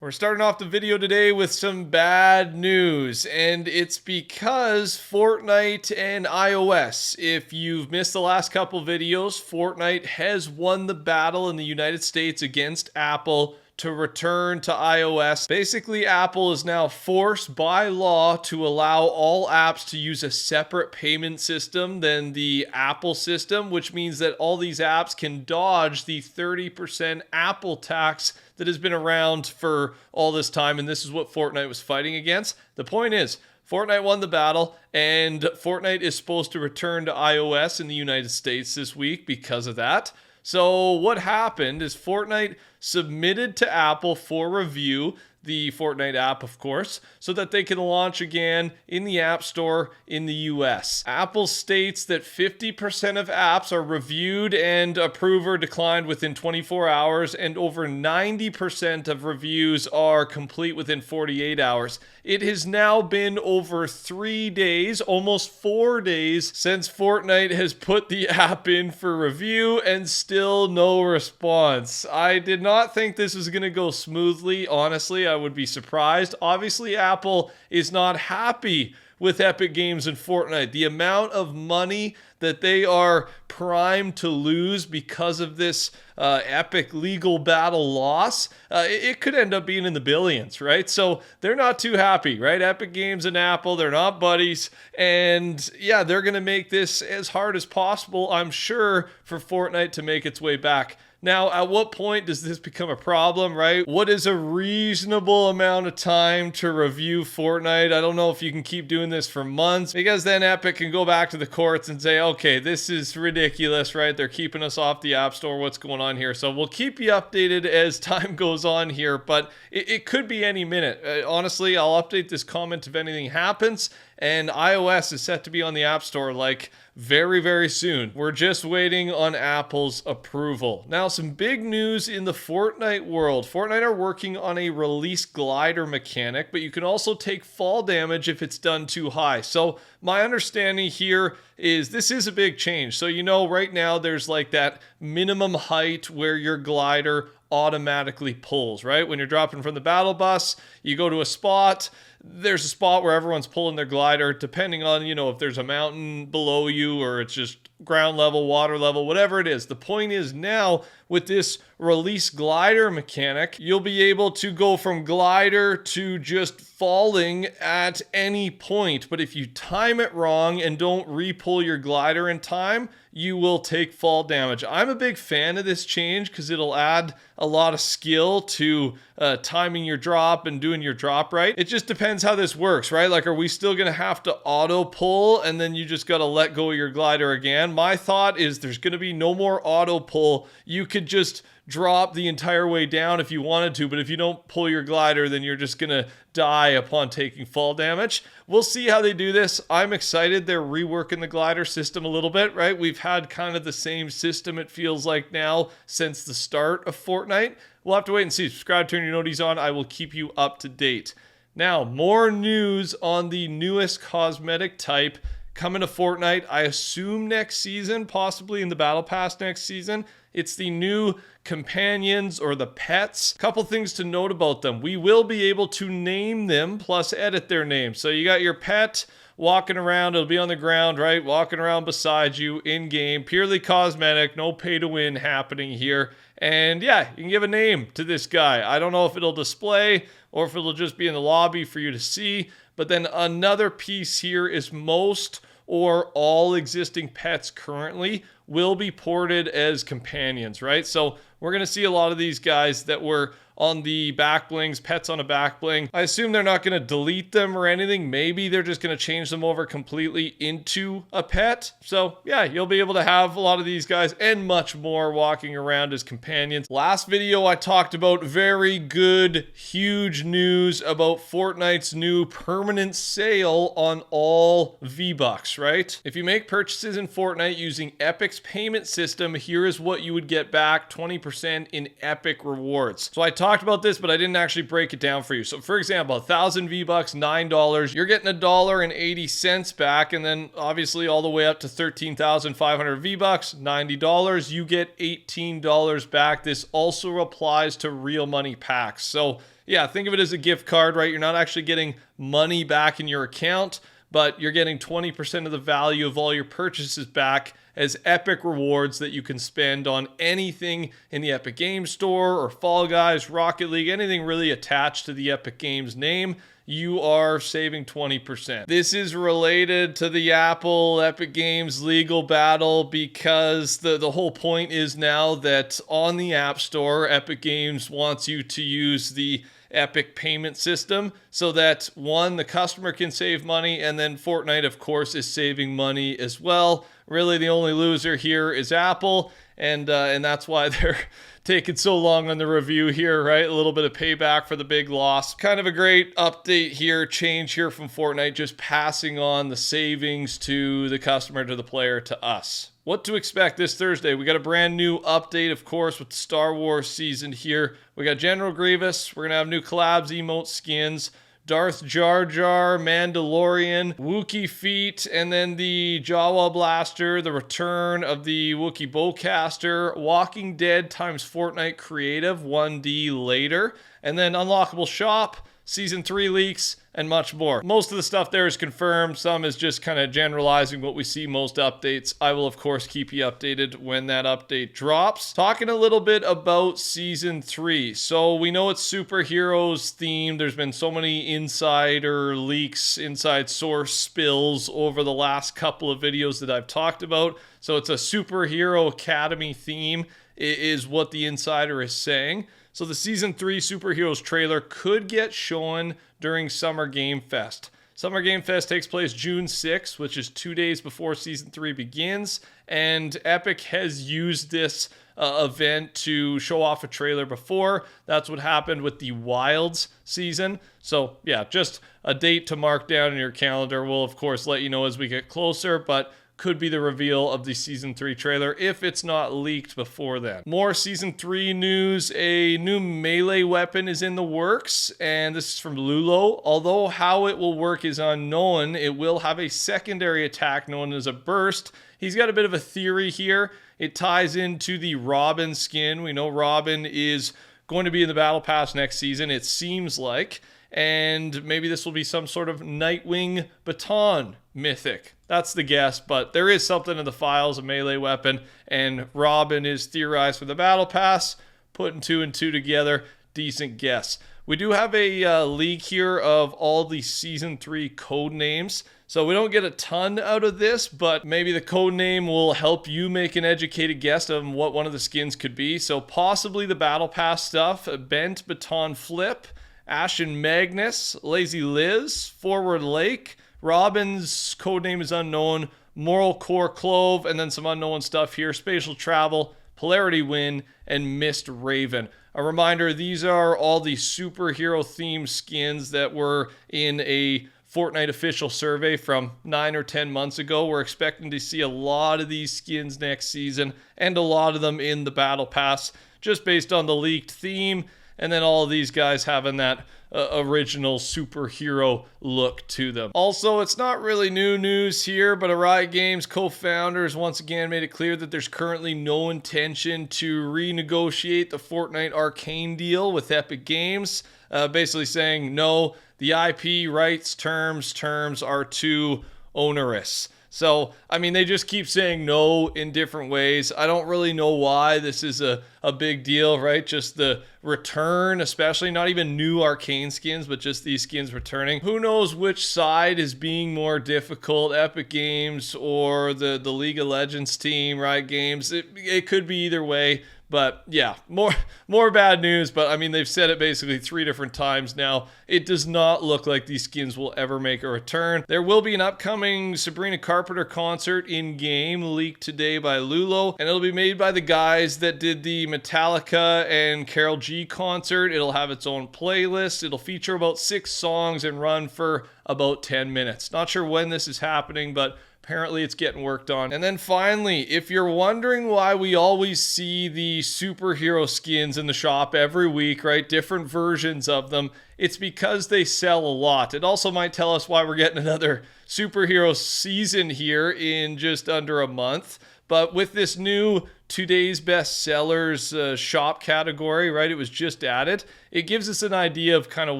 We're starting off the video today with some bad news, and it's because Fortnite and iOS. If you've missed the last couple videos, Fortnite has won the battle in the United States against Apple to return to iOS. Basically, Apple is now forced by law to allow all apps to use a separate payment system than the Apple system, which means that all these apps can dodge the 30% Apple tax that has been around for all this time, and this is what Fortnite was fighting against. The point is, Fortnite won the battle, and Fortnite is supposed to return to iOS in the United States this week because of that. So what happened is Fortnite submitted to Apple for review, the Fortnite app, of course, so that they can launch again in the App Store in the US. Apple states that 50% of apps are reviewed and approved or declined within 24 hours, and over 90% of reviews are complete within 48 hours. It has now been over 3 days, almost 4 days, since Fortnite has put the app in for review, and still no response. I did not think this was going to go smoothly, honestly. I would be surprised. Obviously, Apple is not happy with Epic Games and Fortnite. The amount of money that they are primed to lose because of this Epic legal battle loss, it could end up being in the billions, right? So they're not too happy, right? Epic Games and Apple, they're not buddies. And yeah, they're going to make this as hard as possible, I'm sure, for Fortnite to make its way back. Now, at what point does this become a problem, right? What is a reasonable amount of time to review Fortnite? I don't know if you can keep doing this for months, because then Epic can go back to the courts and say, okay, this is ridiculous, right? They're keeping us off the App Store. What's going on here? So we'll keep you updated as time goes on here, but it could be any minute. Honestly, I'll update this comment if anything happens, and iOS is set to be on the App Store like very, very soon. We're just waiting on Apple's approval. Now, some big news in the Fortnite world. Fortnite are working on a release glider mechanic, but you can also take fall damage if it's done too high. So my understanding here is this is a big change. So, you know, right now there's like that minimum height where your glider automatically pulls, right? When you're dropping from the battle bus, you go to a spot, there's a spot where everyone's pulling their glider, depending on, you know, if there's a mountain below you or it's just ground level, water level, whatever it is. The point is now with this release glider mechanic, you'll be able to go from glider to just falling at any point. But if you time it wrong and don't re-pull your glider in time, you will take fall damage. I'm a big fan of this change because it'll add a lot of skill to timing your drop and doing your drop right. It just depends how this works, right? Like, are we still going to have to auto pull and then you just got to let go of your glider again? My thought is there's going to be no more auto pull. You could just drop the entire way down if you wanted to, but if you don't pull your glider, then you're just gonna die upon taking fall damage. We'll see how they do this. I'm excited they're reworking the glider system a little bit, right? We've had kind of the same system, it feels like now, since the start of Fortnite. We'll have to wait and see. Subscribe, turn your noties on. I will keep you up to date. Now, more news on the newest cosmetic type coming to Fortnite, I assume next season, possibly in the Battle Pass next season. It's the new companions or the pets. Couple things to note about them. We will be able to name them plus edit their names. So you got your pet walking around. It'll be on the ground, right? Walking around beside you in game. Purely cosmetic. No pay to win happening here. And yeah, you can give a name to this guy. I don't know if it'll display or if it'll just be in the lobby for you to see. But then another piece here is most or all existing pets currently will be ported as companions, right? So we're going to see a lot of these guys that were on the back blings, pets on a back bling. I assume they're not going to delete them or anything. Maybe they're just going to change them over completely into a pet. So yeah, you'll be able to have a lot of these guys and much more walking around as companions. Last video, I talked about very good, huge news about Fortnite's new permanent sale on all V-Bucks, right? If you make purchases in Fortnite using Epic's payment system, here is what you would get back, 20% in Epic rewards. So I talked about this, but I didn't actually break it down for you. So for example, 1,000 V-Bucks, $9, you're getting $1.80 back, and then obviously all the way up to 13,500 V-Bucks, $90, you get $18 back. This also applies to real money packs. So yeah, think of it as a gift card, right? You're not actually getting money back in your account, but you're getting 20% of the value of all your purchases back as Epic rewards that you can spend on anything in the Epic Games Store or Fall Guys, Rocket League, anything really attached to the Epic Games name. You are saving 20%. This is related to the Apple Epic Games legal battle because the whole point is now that on the App Store, Epic Games wants you to use the Epic payment system so that one, the customer can save money, and then Fortnite, of course, is saving money as well. Really, the only loser here is Apple, and that's why they're taking so long on the review here, right? A little bit of payback for the big loss. Kind of a great update here, change here from Fortnite, just passing on the savings to the customer, to the player, to us. What to expect this Thursday? We got a brand new update, of course, with the Star Wars season here. We got General Grievous. We're going to have new collabs, emote skins, Darth Jar Jar, Mandalorian, Wookiee feet, and then the Jawa Blaster, the return of the Wookiee Bowcaster, Walking Dead times Fortnite Creative 1D later, and then Unlockable Shop, Season 3 leaks, and much more. Most of the stuff there is confirmed. Some is just kind of generalizing what we see most updates. I will, of course, keep you updated when that update drops. Talking a little bit about Season 3. So we know it's superheroes themed. There's been so many insider leaks, inside source spills over the last couple of videos that I've talked about. So it's a superhero academy theme is what the insider is saying. So the Season 3 Superheroes trailer could get shown during Summer Game Fest. Summer Game Fest takes place June 6th, which is 2 days before Season 3 begins, and Epic has used this event to show off a trailer before. That's what happened with the Wilds season. So yeah, just a date to mark down in your calendar. We'll, of course, let you know as we get closer, but could be the reveal of the Season 3 trailer if it's not leaked before then. More Season 3 news. A new melee weapon is in the works, and this is from Lulo. Although how it will work is unknown, it will have a secondary attack known as a burst. He's got a bit of a theory here. It ties into the Robin skin. We know Robin is going to be in the Battle Pass next season, it seems like. And maybe this will be some sort of Nightwing baton mythic. That's the guess, but there is something in the files, a melee weapon, and Robin is theorized for the Battle Pass. Putting 2 and 2 together, decent guess. We do have a leak here of all the Season 3 code names. So we don't get a ton out of this, but maybe the code name will help you make an educated guess of what one of the skins could be. So possibly the Battle Pass stuff, Bent Baton Flip, Ashen Magnus, Lazy Liz, Forward Lake, Robin's codename is unknown, Moral Core Clove, and then some unknown stuff here, Spatial Travel, Polarity Wind, and Mist Raven. A reminder, these are all the superhero themed skins that were in a Fortnite official survey from 9 or 10 months ago. We're expecting to see a lot of these skins next season, and a lot of them in the Battle Pass, just based on the leaked theme. And then all of these guys having that original superhero look to them. Also, it's not really new news here, but Riot Games co-founders once again made it clear that there's currently no intention to renegotiate the Fortnite Arcane deal with Epic Games. Basically saying, no, the IP rights terms are too onerous. So, I mean, they just keep saying no in different ways. I don't really know why this is a big deal, right? Just the return, especially not even new Arcane skins, but just these skins returning. Who knows which side is being more difficult, Epic Games or the League of Legends team, Riot Games? It could be either way. But yeah, more bad news. But I mean, they've said it basically 3 different times now. It does not look like these skins will ever make a return. There will be an upcoming Sabrina Carpenter concert in game leaked today by Lulo, and it'll be made by the guys that did the Metallica and Karol G concert. It'll have its own playlist. It'll feature about 6 songs and run for about 10 minutes. Not sure when this is happening, but apparently it's getting worked on. And then finally, if you're wondering why we always see the superhero skins in the shop every week, right? Different versions of them. It's because they sell a lot. It also might tell us why we're getting another superhero season here in just under a month. But with this new today's best sellers shop category, right? It was just added. It gives us an idea of kind of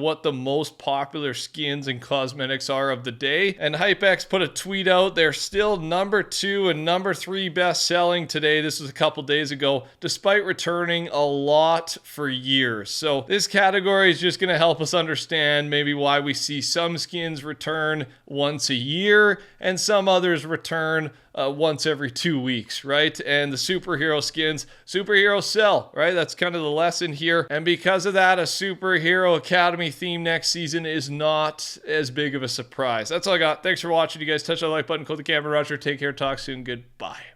what the most popular skins and cosmetics are of the day. And HypeX put a tweet out. They're still number 2 and number 3 best selling today. This was a couple days ago, despite returning a lot for years. So this category is just going to help us understand maybe why we see some skins return once a year and some others return once every 2 weeks, right? And the superhero skins, superheroes sell, right? That's kind of the lesson here. And because of that, a superhero academy theme next season is not as big of a surprise. That's all I got. Thanks for watching, you guys. Touch that like button, click the camera rusher. Take care. Talk soon. Goodbye.